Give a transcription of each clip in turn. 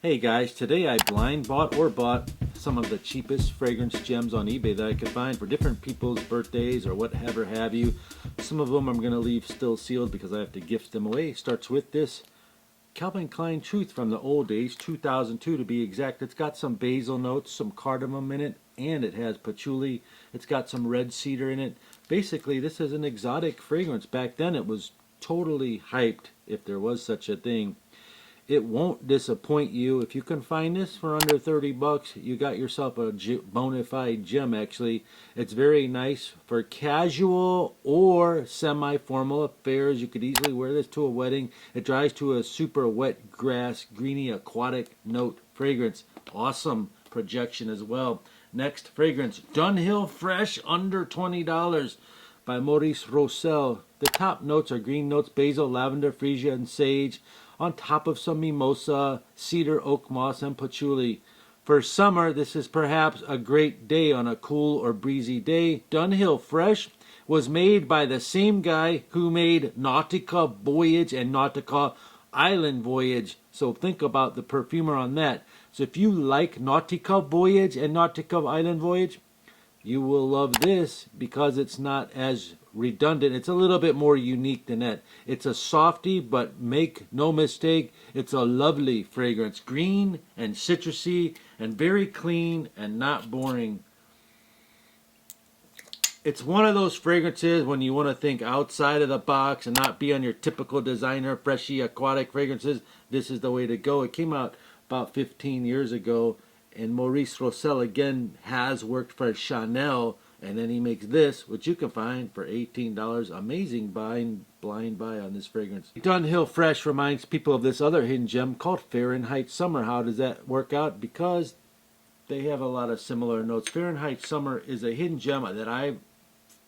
Hey guys, today I blind bought or bought some of the cheapest fragrance gems on eBay that I could find for different people's birthdays or whatever have you. Some of them I'm going to leave still sealed because I have to gift them away. Starts with this Calvin Klein Truth from the old days, 2002 to be exact. It's got some basil notes, some cardamom in it, and it has patchouli. It's got some red cedar in it. Basically, this is an exotic fragrance. Back then it was totally hyped, if there was such a thing. It won't disappoint you. If you can find this for under 30 bucks, you got yourself a bona fide gem actually. It's very nice for casual or semi-formal affairs. You could easily wear this to a wedding. It dries to a super wet grass, greeny aquatic note fragrance. Awesome projection as well. Next fragrance, Dunhill Fresh, under $20 by Maurice Rossel. The top notes are green notes, basil, lavender, freesia, and sage, on top of some mimosa, cedar, oak moss, and patchouli. For summer, this is perhaps a great day on a cool or breezy day. Dunhill Fresh was made by the same guy who made Nautica Voyage and Nautica Island Voyage. So think about the perfumer on that. So if you like Nautica Voyage and Nautica Island Voyage, you will love this because it's not as redundant. It's a little bit more unique than that. It's a softie, but make no mistake, it's a lovely fragrance. Green and citrusy and very clean and not boring. It's one of those fragrances when you want to think outside of the box and not be on your typical designer, freshy, aquatic fragrances. This is the way to go. It came out about 15 years ago. And Maurice Rossel again has worked for Chanel, and then he makes this, which you can find for $18. Amazing blind buy on this fragrance. Dunhill Fresh reminds people of this other hidden gem called Fahrenheit Summer. How does that work out? Because they have a lot of similar notes. Fahrenheit Summer is a hidden gem that I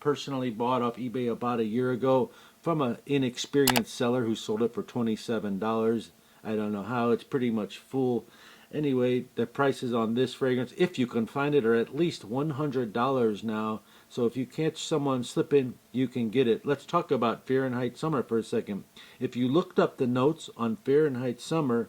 personally bought off eBay about a year ago from an inexperienced seller who sold it for $27. I don't know how. It's pretty much full. Anyway, the prices on this fragrance, if you can find it, are at least $100 now. So if you catch someone slipping, you can get it. Let's talk about Fahrenheit Summer for a second. If you looked up the notes on Fahrenheit Summer,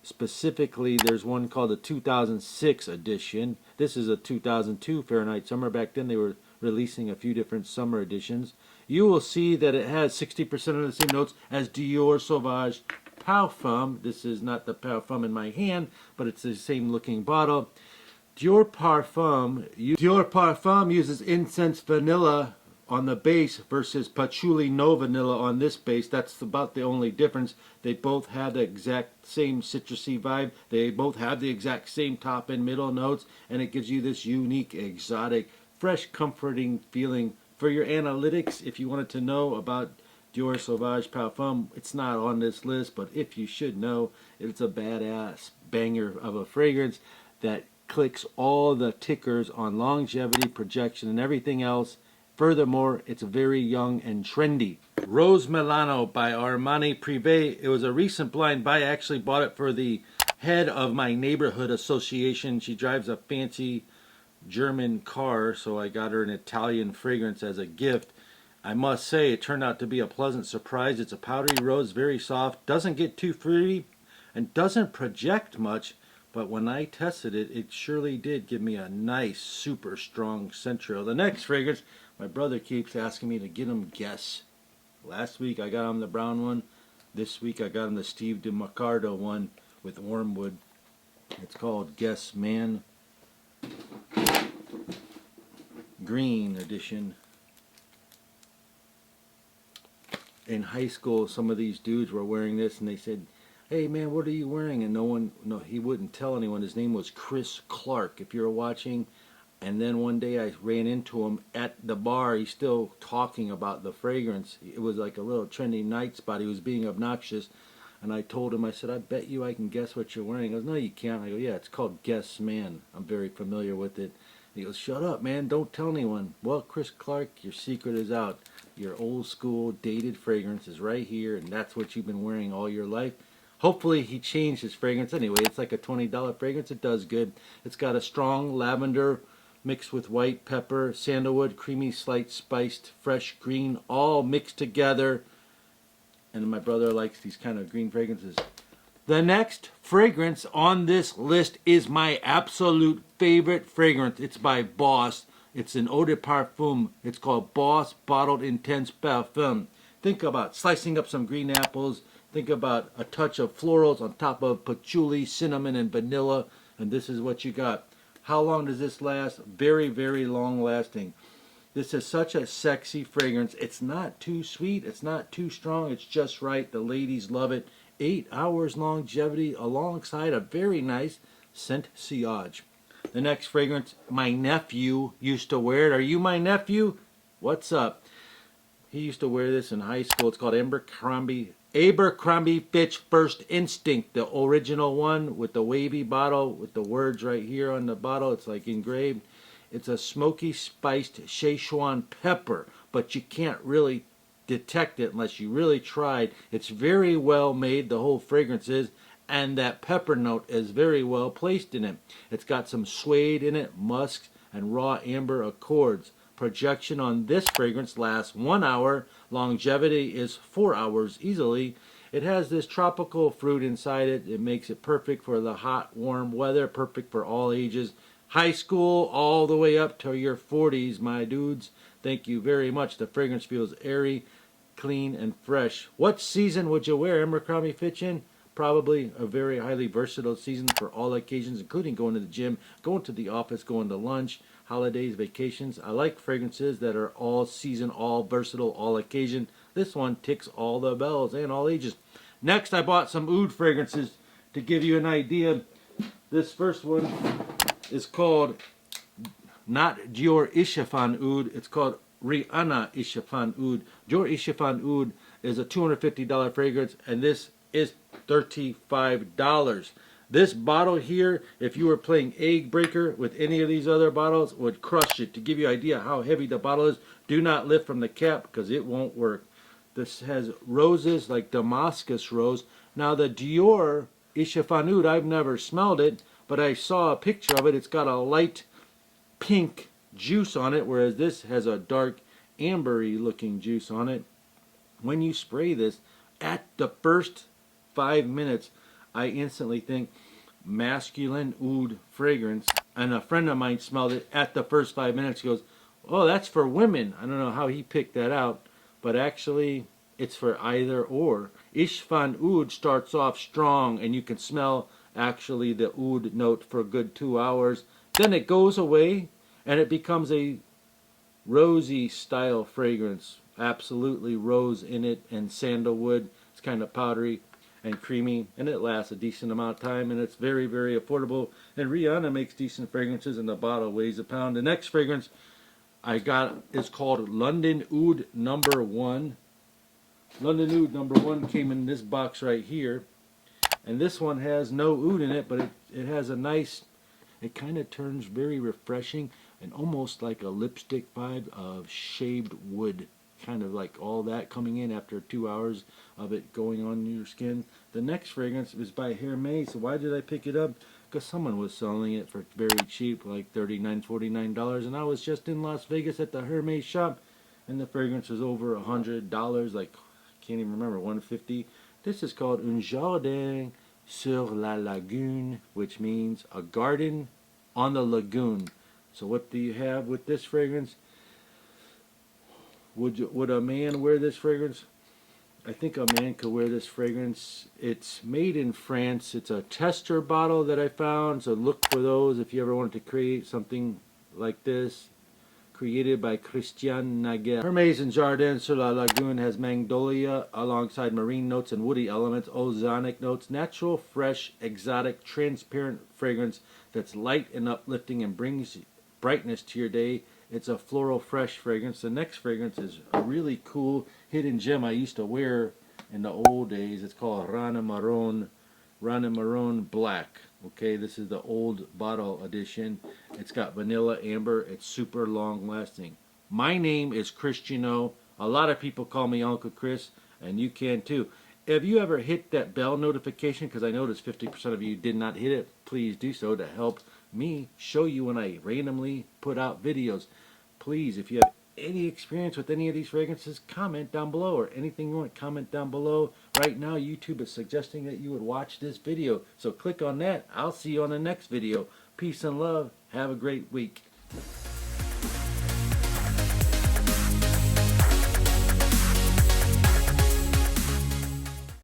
specifically there's one called the 2006 edition. This is a 2002 Fahrenheit Summer. Back then they were releasing a few different summer editions. You will see that it has 60% of the same notes as Dior Sauvage Parfum. This is not the Parfum in my hand, but it's the same looking bottle. Dior Parfum uses incense vanilla on the base versus patchouli no vanilla on this base. That's about the only difference. They both have the exact same citrusy vibe. They both have the exact same top and middle notes, and it gives you this unique, exotic, fresh, comforting feeling. For your analytics, if you wanted to know about Dior Sauvage Parfum, it's not on this list, but if you should know, it's a badass banger of a fragrance that clicks all the tickers on longevity, projection, and everything else. Furthermore, it's very young and trendy. Rose Milano by Armani Prive. It was a recent blind buy. I actually bought it for the head of my neighborhood association. She drives a fancy German car, so I got her an Italian fragrance as a gift. I must say it turned out to be a pleasant surprise. It's a powdery rose, very soft, doesn't get too fruity, and doesn't project much, but when I tested it, it surely did give me a nice, super strong central. The next fragrance, my brother keeps asking me to get him Guess. Last week I got him the brown one. This week I got him the Steve DeMarcardo one with wormwood. It's called Guess Man Green Edition. In high school, some of these dudes were wearing this, and they said, "Hey man, what are you wearing?" And no, he wouldn't tell anyone. His name was Chris Clark, if you're watching. And then one day I ran into him at the bar. He's still talking about the fragrance. It was like a little trendy night spot. He was being obnoxious. And I told him, I said, "I bet you I can guess what you're wearing." He goes, "No, you can't." I go, "Yeah, it's called Guess Man. I'm very familiar with it." He goes, "Shut up, man. Don't tell anyone." Well, Chris Clark, your secret is out. Your old school dated fragrance is right here, and that's what you've been wearing all your life. Hopefully he changed his fragrance. Anyway, it's like a $20 fragrance. It does good. It's got a strong lavender mixed with white pepper, sandalwood, creamy, slight spiced, fresh green, all mixed together. And my brother likes these kind of green fragrances. The next fragrance on this list is my absolute favorite fragrance. It's by Boss. It's an eau de parfum. It's called Boss Bottled Intense Parfum. Think about slicing up some green apples. Think about a touch of florals on top of patchouli, cinnamon, and vanilla. And this is what you got. How long does this last? Very, very long lasting. This is such a sexy fragrance. It's not too sweet. It's not too strong. It's just right. The ladies love it. 8 hours longevity alongside a very nice scent sillage. The next fragrance, my nephew used to wear it. Are you my nephew? What's up? He used to wear this in high school. It's called Abercrombie Fitch First Instinct, the original one with the wavy bottle with the words right here on the bottle. It's like engraved. It's a smoky spiced Szechuan pepper, but you can't really detect it unless you really tried. It's very well made, the whole fragrance is, and that pepper note is very well placed in it. It's got some suede in it, musk, and raw amber accords. Projection on this fragrance lasts 1 hour. Longevity is 4 hours easily. It has this tropical fruit inside it. It makes it perfect for the hot, warm weather, perfect for all ages. High school all the way up to your 40s, my dudes. Thank you very much. The fragrance feels airy, clean, and fresh. What season would you wear Abercrombie Fitch in? Probably a very highly versatile season for all occasions, including going to the gym, going to the office, going to lunch, holidays, vacations. I like fragrances that are all season, all versatile, all occasion. This one ticks all the bells and all ages. Next, I bought some Oud fragrances to give you an idea. This first one is called not Dior Ishafa Oud. It's called Rihanna Ishafa Oud. Dior Ishafa Oud is a $250 fragrance, and this is $35. This bottle here, if you were playing egg breaker with any of these other bottles, would crush it. To give you an idea how heavy the bottle is, do not lift from the cap because it won't work. This has roses like Damascus rose. Now the Dior Ishafa Oud, I've never smelled it, but I saw a picture of it. It's got a light pink juice on it, whereas this has a dark ambery looking juice on it. When you spray this, at the first 5 minutes, I instantly think masculine oud fragrance. And a friend of mine smelled it at the first 5 minutes. He goes, oh, that's for women. I don't know how he picked that out, but actually it's for either or. Ishafa Oud starts off strong, and you can smell actually the oud note for a good 2 hours. Then it goes away, and it becomes a rosy style fragrance. Absolutely rose in it and sandalwood. It's kind of powdery and creamy, and it lasts a decent amount of time, and it's very, very affordable. And Rihanna makes decent fragrances, and the bottle weighs a pound. The next fragrance I got is called London Oud Number One. London Oud Number One came in this box right here, and this one has no oud in it, but it has a nice, it kind of turns very refreshing and almost like a lipstick vibe of shaved wood. Kind of like all that coming in after 2 hours of it going on your skin. The next fragrance is by Hermes. Why did I pick it up? Because someone was selling it for very cheap, like $39, $49, and I was just in Las Vegas at the Hermes shop, and the fragrance was over $100, like I can't even remember, $150. This is called Un Jardin sur la Lagune, which means a garden on the lagoon. So what do you have with this fragrance? Would a man wear this fragrance? I think a man could wear this fragrance. It's made in France. It's a tester bottle that I found, so look for those if you ever wanted to create something like this. Created by Christian Naguet. Hermes and Jardin sur la Lagune has magnolia alongside marine notes and woody elements, ozonic notes, natural, fresh, exotic, transparent fragrance that's light and uplifting and brings brightness to your day. It's a floral fresh fragrance. The next fragrance is a really cool hidden gem I used to wear in the old days. It's called Rana Marron Black. Okay, this is the old bottle edition. It's got vanilla amber. It's super long lasting. My name is Cristiano. A lot of people call me Uncle Chris, and you can too. Have you ever hit that bell notification? Because I noticed 50% of you did not hit it. Please do so to help me show you when I randomly put out videos. Please, if you have any experience with any of these fragrances, comment down below, or anything you want, comment down below. Right now, YouTube is suggesting that you would watch this video, so click on that. I'll see you on the next video. Peace and love. Have a great week.